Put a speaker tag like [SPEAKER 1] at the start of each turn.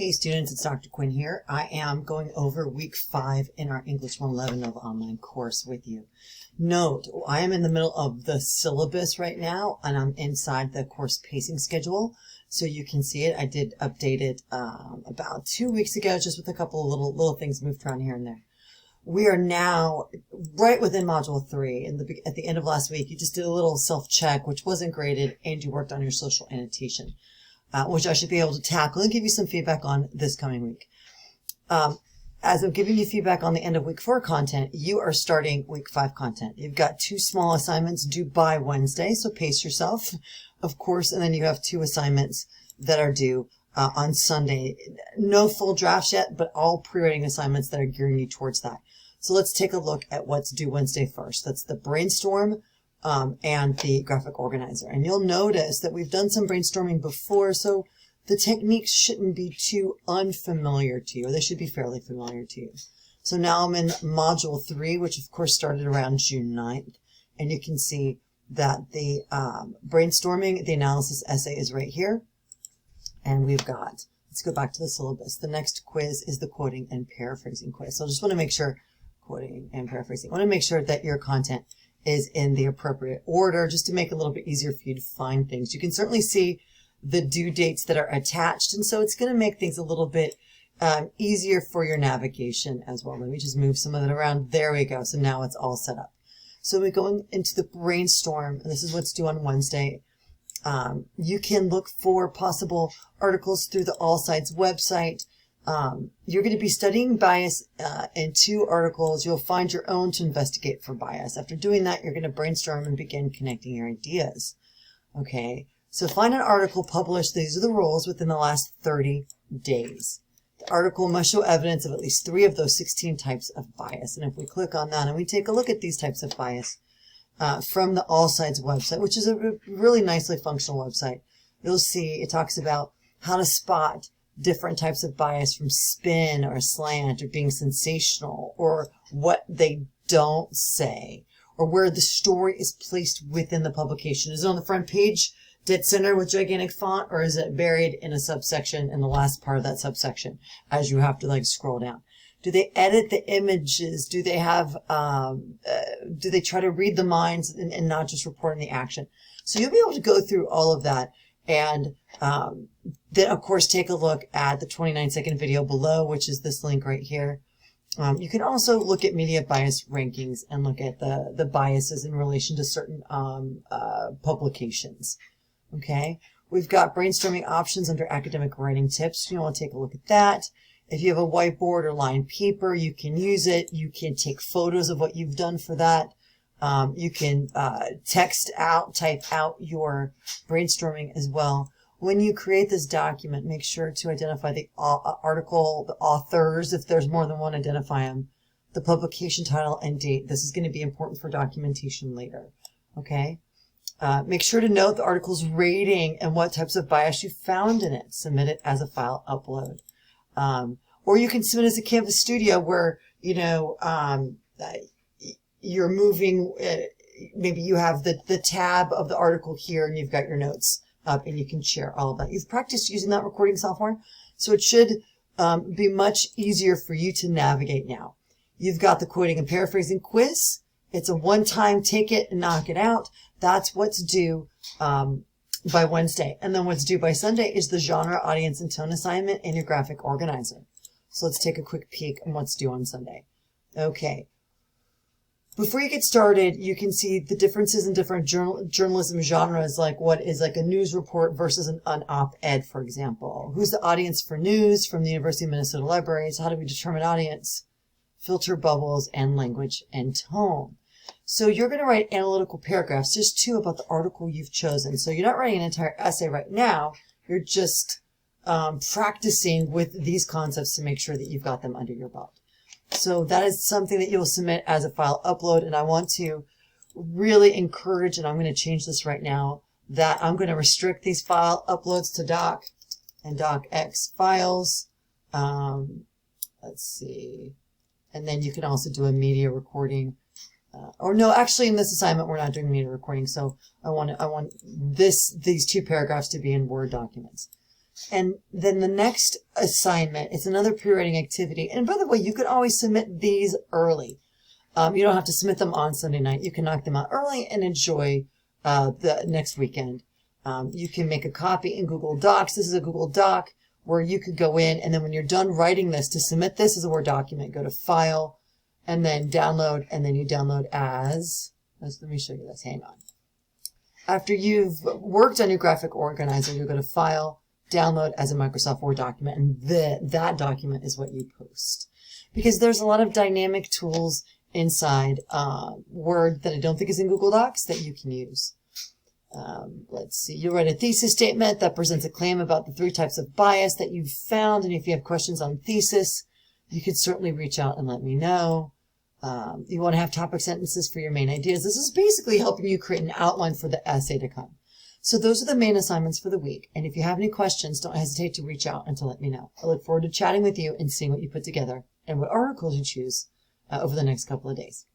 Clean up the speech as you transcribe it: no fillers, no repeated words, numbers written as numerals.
[SPEAKER 1] Hey students, it's Dr. Quinn here. I am going over week 5 in our English 111 Nova online course with you. Note, I am in the middle of the syllabus right now, and I'm inside the course pacing schedule, so you can see it. I did update it about 2 weeks ago, just with a couple of little things moved around here and there. We are now right within Module 3. At the end of last week, you just did a little self-check, which wasn't graded, and you worked on your social annotation. Which I should be able to tackle and give you some feedback on this coming week. As I'm giving you feedback on the end of week 4 content, you are starting week 5 content. You've got 2 small assignments due by Wednesday, so pace yourself, of course, and then you have 2 assignments that are due on Sunday. No full drafts yet, but all pre-writing assignments that are gearing you towards that. So let's take a look at what's due Wednesday first. That's the brainstorm and the graphic organizer. And you'll notice that we've done some brainstorming before, so the techniques shouldn't be too unfamiliar to you, or they should be fairly familiar to you. So now I'm in Module 3, which of course started around June 9th, and you can see that the brainstorming, the analysis essay is right here. And we've got, let's go back to the syllabus. The next quiz is the quoting and paraphrasing quiz. So I just want to make sure, quoting and paraphrasing, I want to make sure that your content is in the appropriate order, just to make it a little bit easier for you to find things. You can certainly see the due dates that are attached, and so it's going to make things a little bit easier for your navigation as well. Let me just move some of it around. There we go. So now it's all set up. So we're going into the brainstorm, and this is what's due on Wednesday. You can look for possible articles through the All Sides website. You're going to be studying bias in 2 articles. You'll find your own to investigate for bias. After doing that, you're going to brainstorm and begin connecting your ideas. Okay, so find an article published, these are the rules, within the last 30 days. The article must show evidence of at least 3 of those 16 types of bias. And if we click on that and we take a look at these types of bias from the All Sides website, which is a really nicely functional website, you'll see it talks about how to spot different types of bias from spin or slant or being sensational or what they don't say or where the story is placed within the publication. Is it on the front page, dead center with gigantic font, or is it buried in a subsection in the last part of that subsection as you have to scroll down? Do they edit the images? Do they have, do they try to read the minds and not just report on the action? So you'll be able to go through all of that. And then, of course, take a look at the 29-second video below, which is this link right here. You can also look at media bias rankings and look at the biases in relation to certain publications. Okay, we've got brainstorming options under academic writing tips. You want to take a look at that. If you have a whiteboard or lined paper, you can use it. You can take photos of what you've done for that. You can type out your brainstorming as well. When you create this document, make sure to identify the article, the authors, if there's more than one, identify them, the publication title and date. This is going to be important for documentation later. Okay? Make sure to note the article's rating and what types of bias you found in it. Submit it as a file upload. Or you can submit as a Canvas Studio where, you're moving, maybe you have the tab of the article here and you've got your notes up and you can share all of that. You've practiced using that recording software, so it should be much easier for you to navigate now. You've got the quoting and paraphrasing quiz. It's a one-time take it and knock it out. That's what's due by Wednesday. And then what's due by Sunday is the genre, audience, and tone assignment and your graphic organizer. So let's take a quick peek on what's due on Sunday. Okay. Before you get started, you can see the differences in different journalism genres, like what is like a news report versus an op-ed, for example. Who's the audience for news from the University of Minnesota Libraries? How do we determine audience? Filter bubbles and language and tone. So you're going to write analytical paragraphs, just 2 about the article you've chosen. So you're not writing an entire essay right now. You're just practicing with these concepts to make sure that you've got them under your belt. So that is something that you'll submit as a file upload. And I want to really encourage, and I'm going to change this right now, that I'm going to restrict these file uploads to doc and docx files. Let's see. And then you can also do a media recording. Or no, actually in this assignment, we're not doing media recording. So I want these 2 paragraphs to be in Word documents. And then the next assignment is another pre-writing activity. And by the way, you could always submit these early. You don't have to submit them on Sunday night. You can knock them out early and enjoy the next weekend. You can make a copy in Google Docs. This is a Google Doc where you could go in, and then when you're done writing this, to submit this as a Word document, go to File, and then Download, and then you download as, let me show you this, hang on. After you've worked on your graphic organizer, you'll go to File, Download as a Microsoft Word document, and that document is what you post. Because there's a lot of dynamic tools inside Word that I don't think is in Google Docs that you can use. Let's see, you'll write a thesis statement that presents a claim about the 3 types of bias that you've found, and if you have questions on thesis, you could certainly reach out and let me know. You want to have topic sentences for your main ideas. This is basically helping you create an outline for the essay to come. So those are the main assignments for the week, and if you have any questions, don't hesitate to reach out and to let me know. I look forward to chatting with you and seeing what you put together and what articles you choose over the next couple of days.